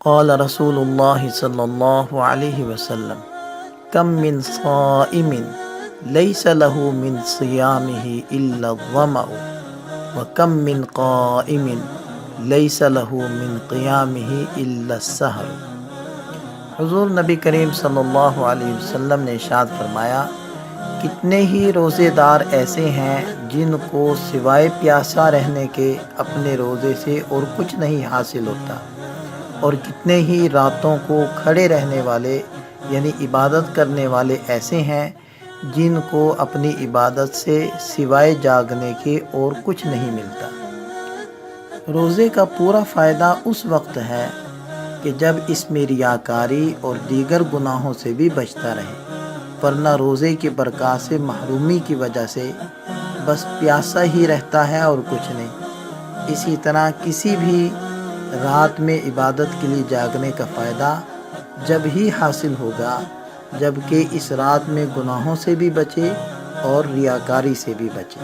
قال رسول اللہ صلی اللہ علیہ وسلم کم من صائم لیس له من صیامہ الا الظمأ وکم من قائم لیس له من قیامہ الا السہر۔ حضور نبی کریم صلی اللہ علیہ وسلم نے ارشاد فرمایا، کتنے ہی روزے دار ایسے ہیں جن کو سوائے پیاسا رہنے کے اپنے روزے سے اور کچھ نہیں حاصل ہوتا، اور کتنے ہی راتوں کو کھڑے رہنے والے یعنی عبادت کرنے والے ایسے ہیں جن کو اپنی عبادت سے سوائے جاگنے کے اور کچھ نہیں ملتا۔ روزے کا پورا فائدہ اس وقت ہے کہ جب اس میں ریاکاری اور دیگر گناہوں سے بھی بچتا رہے، ورنہ روزے کی برکات سے محرومی کی وجہ سے بس پیاسا ہی رہتا ہے اور کچھ نہیں۔ اسی طرح کسی بھی رات میں عبادت کے لیے جاگنے کا فائدہ جب ہی حاصل ہوگا جب کہ اس رات میں گناہوں سے بھی بچے اور ریاکاری سے بھی بچے۔